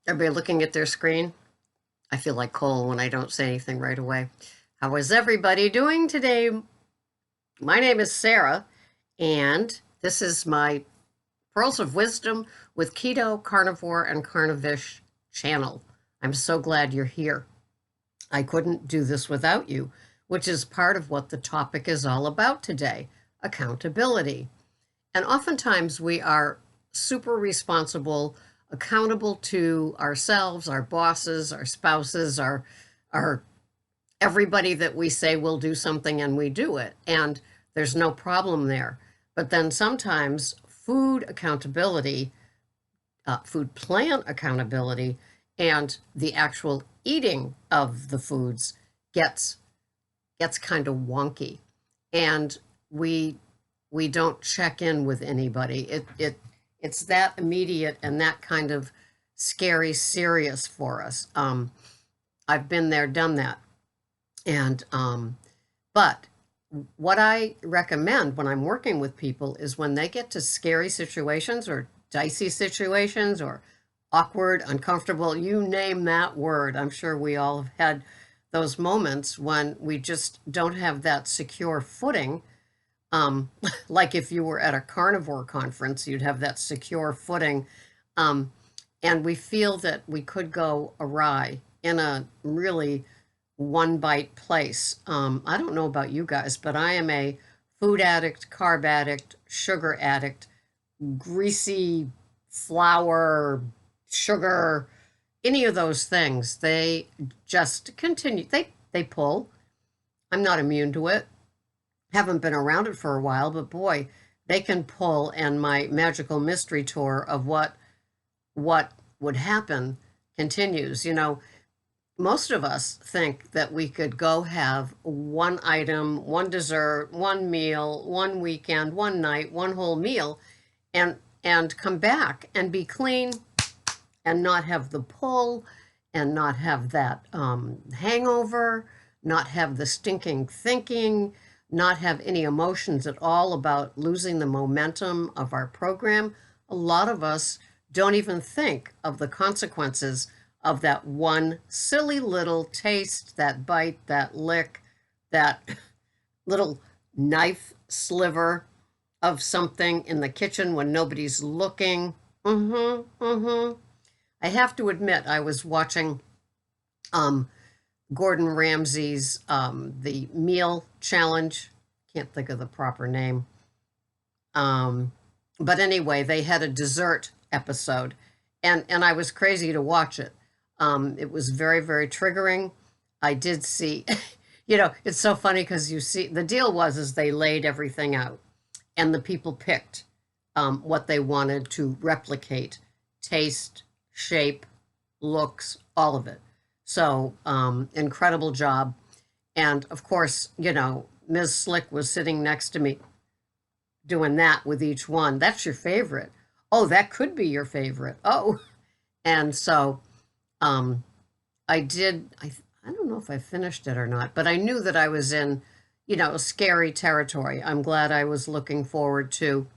Everybody looking at their screen? I feel like Cole when I don't say anything right away. How is everybody doing today? My name is Sarah, and this is my Pearls of Wisdom with Keto, Carnivore, and Carnivish channel. I'm so glad you're here. I couldn't do this without you, which is part of what the topic is all about today, accountability. And oftentimes we are super responsible, accountable to ourselves, our bosses, our spouses, our everybody that we say will do something and we do it. And there's no problem there. But then sometimes food accountability, food plan accountability, and the actual eating of the foods gets kind of wonky. And we we don't check in with anybody. It's that immediate and that kind of scary serious for us. I've been there, done that. And but what I recommend when I'm working with people is when they get to scary situations or dicey situations or awkward, uncomfortable, you name that word. I'm sure we all have had those moments when we just don't have that secure footing. Um, like if you were at a carnivore conference, you'd have that secure footing. Um, and we feel that we could go awry in a really one bite place. I don't know about you guys, but I am a food addict, carb addict, sugar addict, greasy flour, sugar, any of those things. They just continue. They pull. I'm not immune to it. Haven't been around it for a while, but boy, they can pull. And my magical mystery tour of what would happen continues. You know, most of us think that we could go have one item, one dessert, one meal, one weekend, one night, one whole meal, and come back and be clean and not have the pull and not have that hangover, not have the stinking thinking, not have any emotions at all about losing the momentum of our program. A lot of us don't even think of the consequences of that one silly little taste, that bite, that lick, that little knife sliver of something in the kitchen when nobody's looking. I have to admit, I was watching um, Gordon Ramsay's the meal challenge. Can't think of the proper name. Um, but anyway, they had a dessert episode, and I was crazy to watch it. It was very, very triggering. I did see, it's so funny because you see, the deal was is they laid everything out, and the people picked what they wanted to replicate, taste, shape, looks, all of it. So incredible job. And of course, Ms. Slick was sitting next to me doing that with each one. That's your favorite. Oh, that could be your favorite. Oh, and so um, I did. I don't know if I finished it or not, but I knew that I was in, scary territory. I'm glad I was looking forward to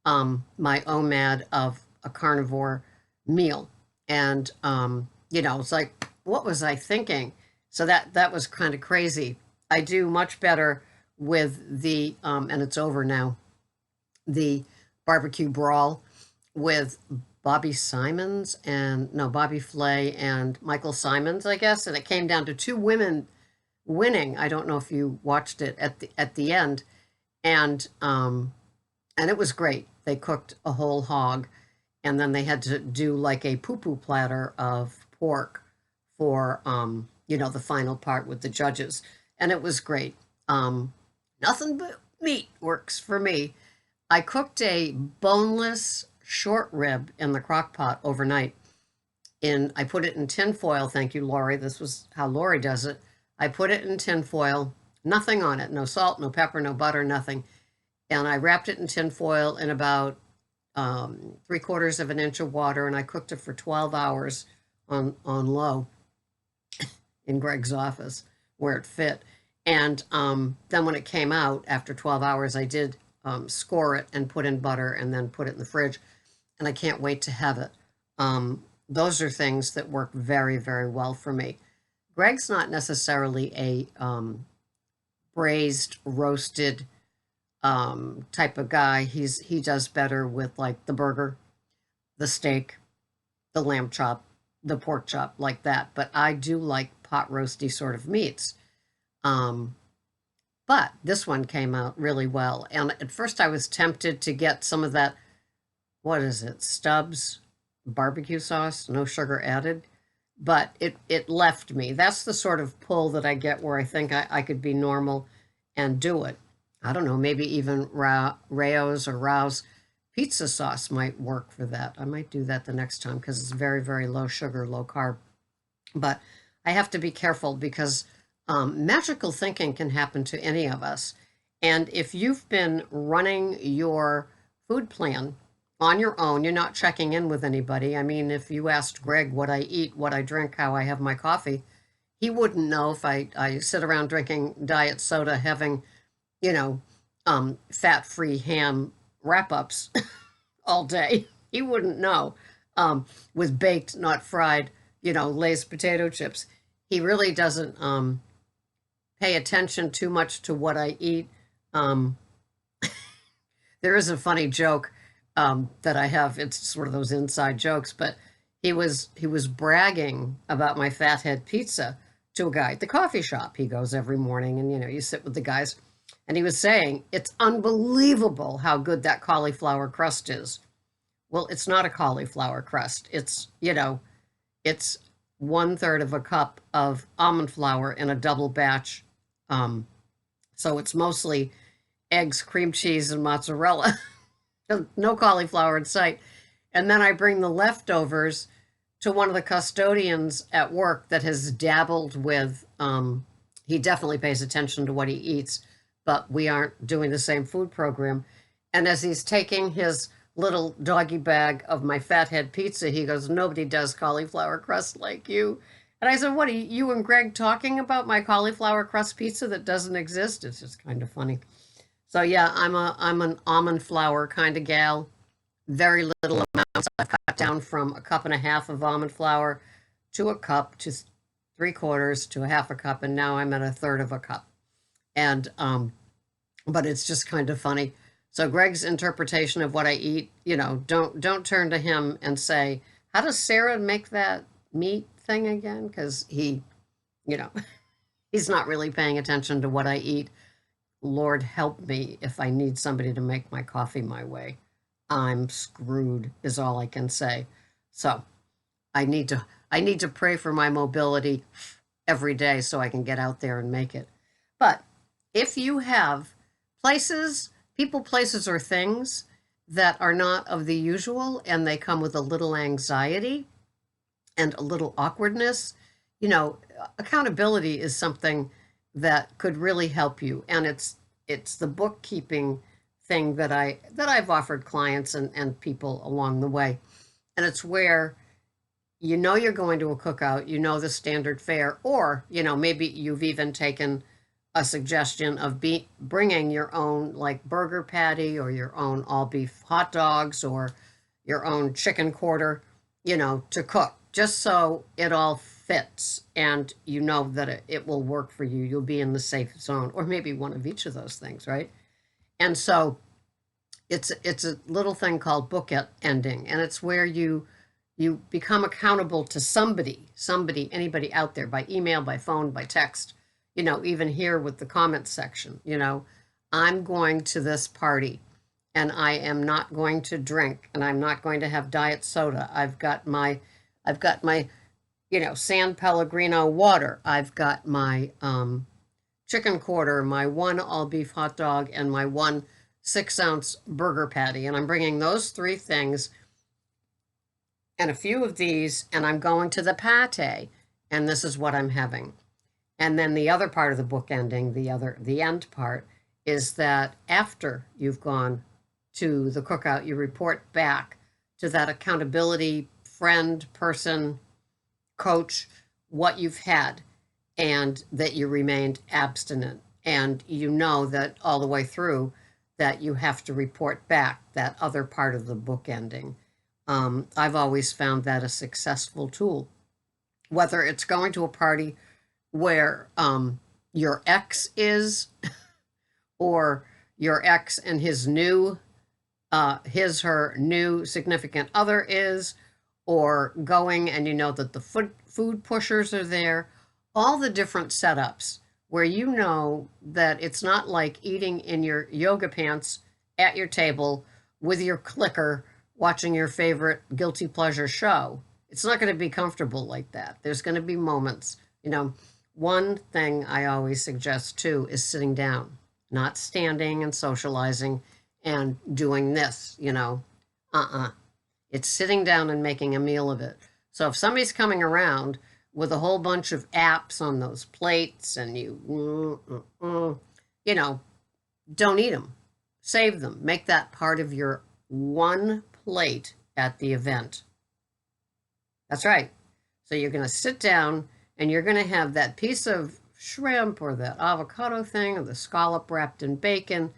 my OMAD of a carnivore meal, and it's like, what was I thinking? So that was kind of crazy. I do much better with the and it's over now, the barbecue brawl with Bobby Simons and no Bobby Flay and Michael Simons, I guess, and it came down to two women winning. I don't know if you watched it at the end, and and it was great. They cooked a whole hog, and then they had to do like a poo-poo platter of pork for the final part with the judges, and it was great. Nothing but meat works for me. I cooked a boneless short rib in the crock pot overnight. I put it in tin foil. Thank you, Lori. This was how Lori does it. I put it in tin foil, nothing on it, no salt, no pepper, no butter, nothing. And I wrapped it in tin foil in about 3/4 of an inch of water, and I cooked it for 12 hours on low in Greg's office where it fit. And then when it came out after 12 hours, I did score it and put in butter and then put it in the fridge. And I can't wait to have it. those are things that work very, very well for me. Greg's not necessarily a braised, roasted type of guy. He does better with like the burger, the steak, the lamb chop, the pork chop, like that. But I do like pot roasty sort of meats. Um, but this one came out really well. And at first I was tempted to get some of that, what is it, Stubbs barbecue sauce, no sugar added. But it left me. That's the sort of pull that I get where I think I could be normal and do it. I don't know, maybe even Rao's or Rao's pizza sauce might work for that. I might do that the next time because it's very, very low sugar, low carb. But I have to be careful because magical thinking can happen to any of us. And if you've been running your food plan on your own, you're not checking in with anybody. I mean, if you asked Greg what I eat, what I drink, how I have my coffee, he wouldn't know if I sit around drinking diet soda, having, you know, fat-free ham wrap-ups all day. He wouldn't know. With baked, not fried, Lay's potato chips. He really doesn't pay attention too much to what I eat. There is a funny joke that I have. It's sort of those inside jokes, but he was bragging about my fathead pizza to a guy at the coffee shop. He goes every morning, and you sit with the guys, and he was saying it's unbelievable how good that cauliflower crust is. Well, it's not a cauliflower crust. It's 1/3 of a cup of almond flour in a double batch. So it's mostly eggs, cream cheese, and mozzarella. No cauliflower in sight. And then I bring the leftovers to one of the custodians at work that has dabbled with, he definitely pays attention to what he eats, but we aren't doing the same food program. And as he's taking his little doggy bag of my fathead pizza, he goes, "Nobody does cauliflower crust like you." And I said, "What are you and Greg talking about, my cauliflower crust pizza that doesn't exist?" It's just kind of funny. So yeah, I'm an almond flour kind of gal. Very little amounts. I've cut down from a cup and a half of almond flour to a cup to 3/4 to a half a cup, and now I'm at 1/3 of a cup. And but it's just kind of funny. So Greg's interpretation of what I eat, don't turn to him and say, "How does Sarah make that meat thing again?" Because you know, he's not really paying attention to what I eat. Lord help me if I need somebody to make my coffee my way. I'm screwed is all I can say. So I need to pray for my mobility every day so I can get out there and make it. But if you have people, places, or things that are not of the usual and they come with a little anxiety and a little awkwardness, accountability is something that could really help you. And it's the bookkeeping thing that I've offered clients and people along the way. And it's where you're going to a cookout, the standard fare, or maybe you've even taken a suggestion of bringing your own like burger patty or your own all beef hot dogs or your own chicken quarter, to cook, just so it all fits and that it will work for you. You'll be in the safe zone, or maybe one of each of those things, right? And so it's a little thing called book ending, and it's where you become accountable to somebody, anybody out there, by email, by phone, by text, even here with the comments section. I'm going to this party and I am not going to drink and I'm not going to have diet soda. I've got my San Pellegrino water. I've got my chicken quarter, my one all beef hot dog, and my one 6-ounce burger patty. And I'm bringing those 3 things and a few of these, and I'm going to the pate, and this is what I'm having. And then the other part of the book ending, the end part, is that after you've gone to the cookout, you report back to that accountability friend, person, coach, what you've had, and that you remained abstinent. And that all the way through that you have to report back that other part of the book ending. I've always found that a successful tool. Whether it's going to a party where your ex is, or your ex and her new significant other is, or going and you know that the food pushers are there, all the different setups where you know that it's not like eating in your yoga pants at your table with your clicker watching your favorite guilty pleasure show. It's not going to be comfortable like that. There's going to be moments, one thing I always suggest too is sitting down, not standing and socializing and doing this, It's sitting down and making a meal of it. So if somebody's coming around with a whole bunch of apps on those plates and don't eat them. Save them. Make that part of your one plate at the event. That's right. So you're going to sit down and you're going to have that piece of shrimp or that avocado thing or the scallop wrapped in bacon.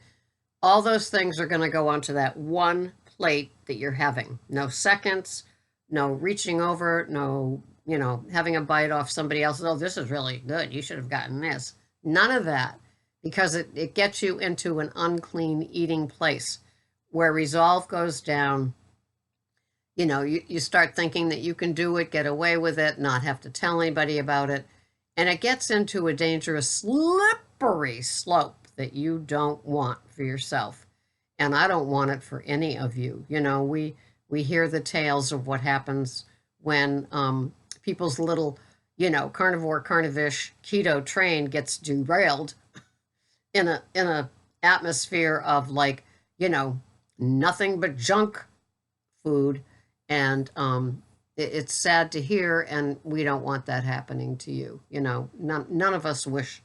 All those things are going to go onto that one plate that you're having. No seconds, no reaching over, no, having a bite off somebody else. Oh, this is really good. You should have gotten this. None of that, because it gets you into an unclean eating place where resolve goes down. You start thinking that you can do it, get away with it, not have to tell anybody about it. And it gets into a dangerous, slippery slope that you don't want for yourself. And I don't want it for any of you. We hear the tales of what happens when people's little, carnivore, carnivish, keto train gets derailed in a atmosphere of nothing but junk food. And it's sad to hear, and we don't want that happening to you. None of us wish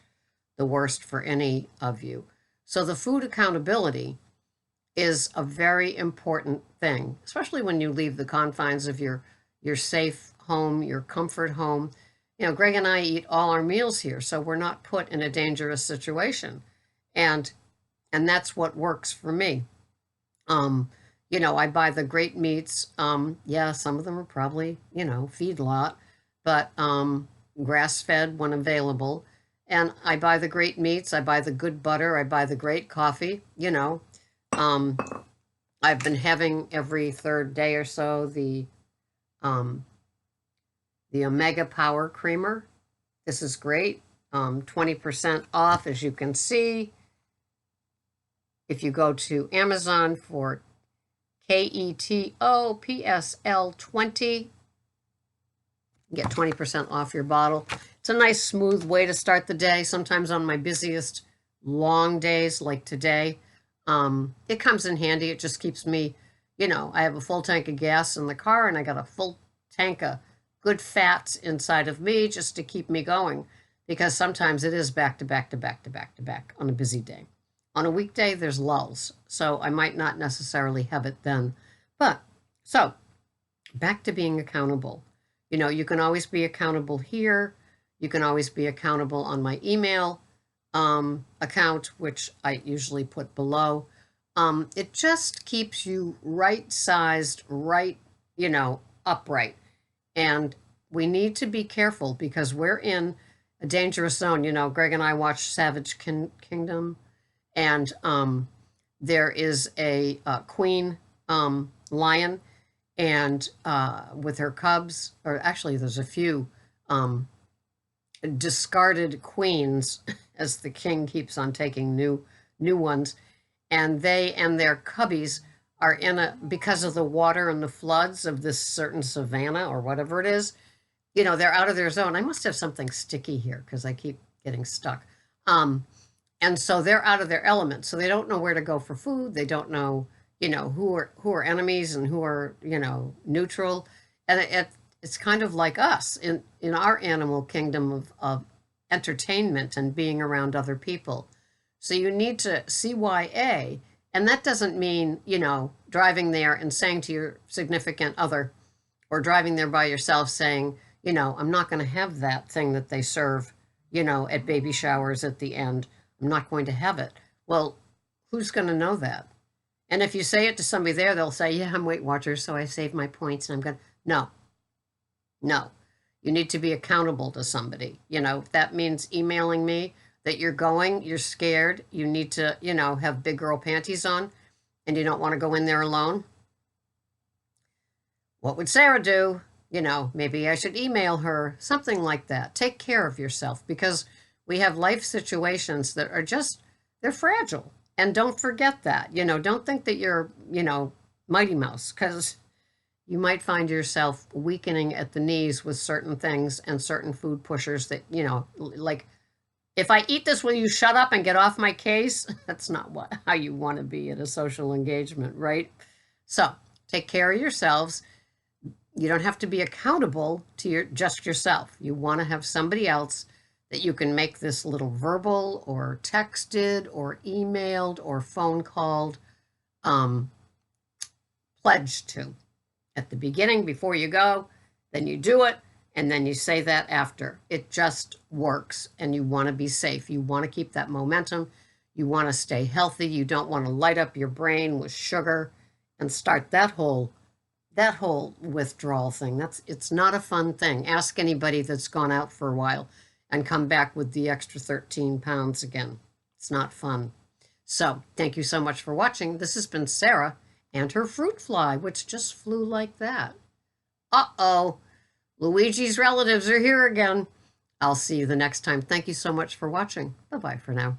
the worst for any of you. So the food accountability is a very important thing, especially when you leave the confines of your safe home, your comfort home. Greg and I eat all our meals here, so we're not put in a dangerous situation. And that's what works for me. I buy the great meats. Yeah, some of them are probably, feedlot, but grass-fed when available. And I buy the great meats. I buy the good butter. I buy the great coffee. I've been having every third day or so the Omega Power Creamer. This is great. 20% off, as you can see. If you go to Amazon for KETO PSL20, get 20% off your bottle. It's a nice, smooth way to start the day. Sometimes on my busiest long days like today, it comes in handy. It just keeps me, I have a full tank of gas in the car and I got a full tank of good fats inside of me just to keep me going, because sometimes it is back to back to back to back to back on a busy day. On a weekday, there's lulls, so I might not necessarily have it then. But, so, back to being accountable. You can always be accountable here. You can always be accountable on my email account, which I usually put below. It just keeps you right-sized, upright. And we need to be careful because we're in a dangerous zone. Greg and I watched Savage Kingdom, and there is a queen lion, and with her cubs, or actually there's a few discarded queens as the king keeps on taking new ones, and they and their cubbies are because of the water and the floods of this certain savanna or whatever it is, they're out of their zone. I must have something sticky here because I keep getting stuck. And so they're out of their element. So they don't know where to go for food. They don't know, who are enemies and who are, neutral. And it's kind of like us in our animal kingdom of entertainment and being around other people. So you need to CYA. And that doesn't mean, driving there and saying to your significant other, or driving there by yourself saying, I'm not going to have that thing that they serve, at baby showers at the end. I'm not going to have it. Well, who's going to know that? And if you say it to somebody there, they'll say, yeah, I'm Weight Watchers, so I save my points and I'm going to. No, no. You need to be accountable to somebody. If that means emailing me that you're going, you're scared, you need to, have big girl panties on, and you don't want to go in there alone. What would Sarah do? Maybe I should email her, something like that. Take care of yourself because we have life situations that are just, they're fragile. And don't forget that. Don't think that you're, Mighty Mouse, because you might find yourself weakening at the knees with certain things and certain food pushers that, like, if I eat this, will you shut up and get off my case? That's not how you want to be at a social engagement, right? So take care of yourselves. You don't have to be accountable to just yourself. You want to have somebody else that you can make this little verbal or texted or emailed or phone called pledge to. At the beginning, before you go, then you do it, and then you say that after. It just works, and you want to be safe. You want to keep that momentum. You want to stay healthy. You don't want to light up your brain with sugar and start that whole withdrawal thing. It's not a fun thing. Ask anybody that's gone out for a while and come back with the extra 13 pounds again. It's not fun. So thank you so much for watching. This has been Sarah and her fruit fly, which just flew like that. Uh-oh, Luigi's relatives are here again. I'll see you the next time. Thank you so much for watching. Bye-bye for now.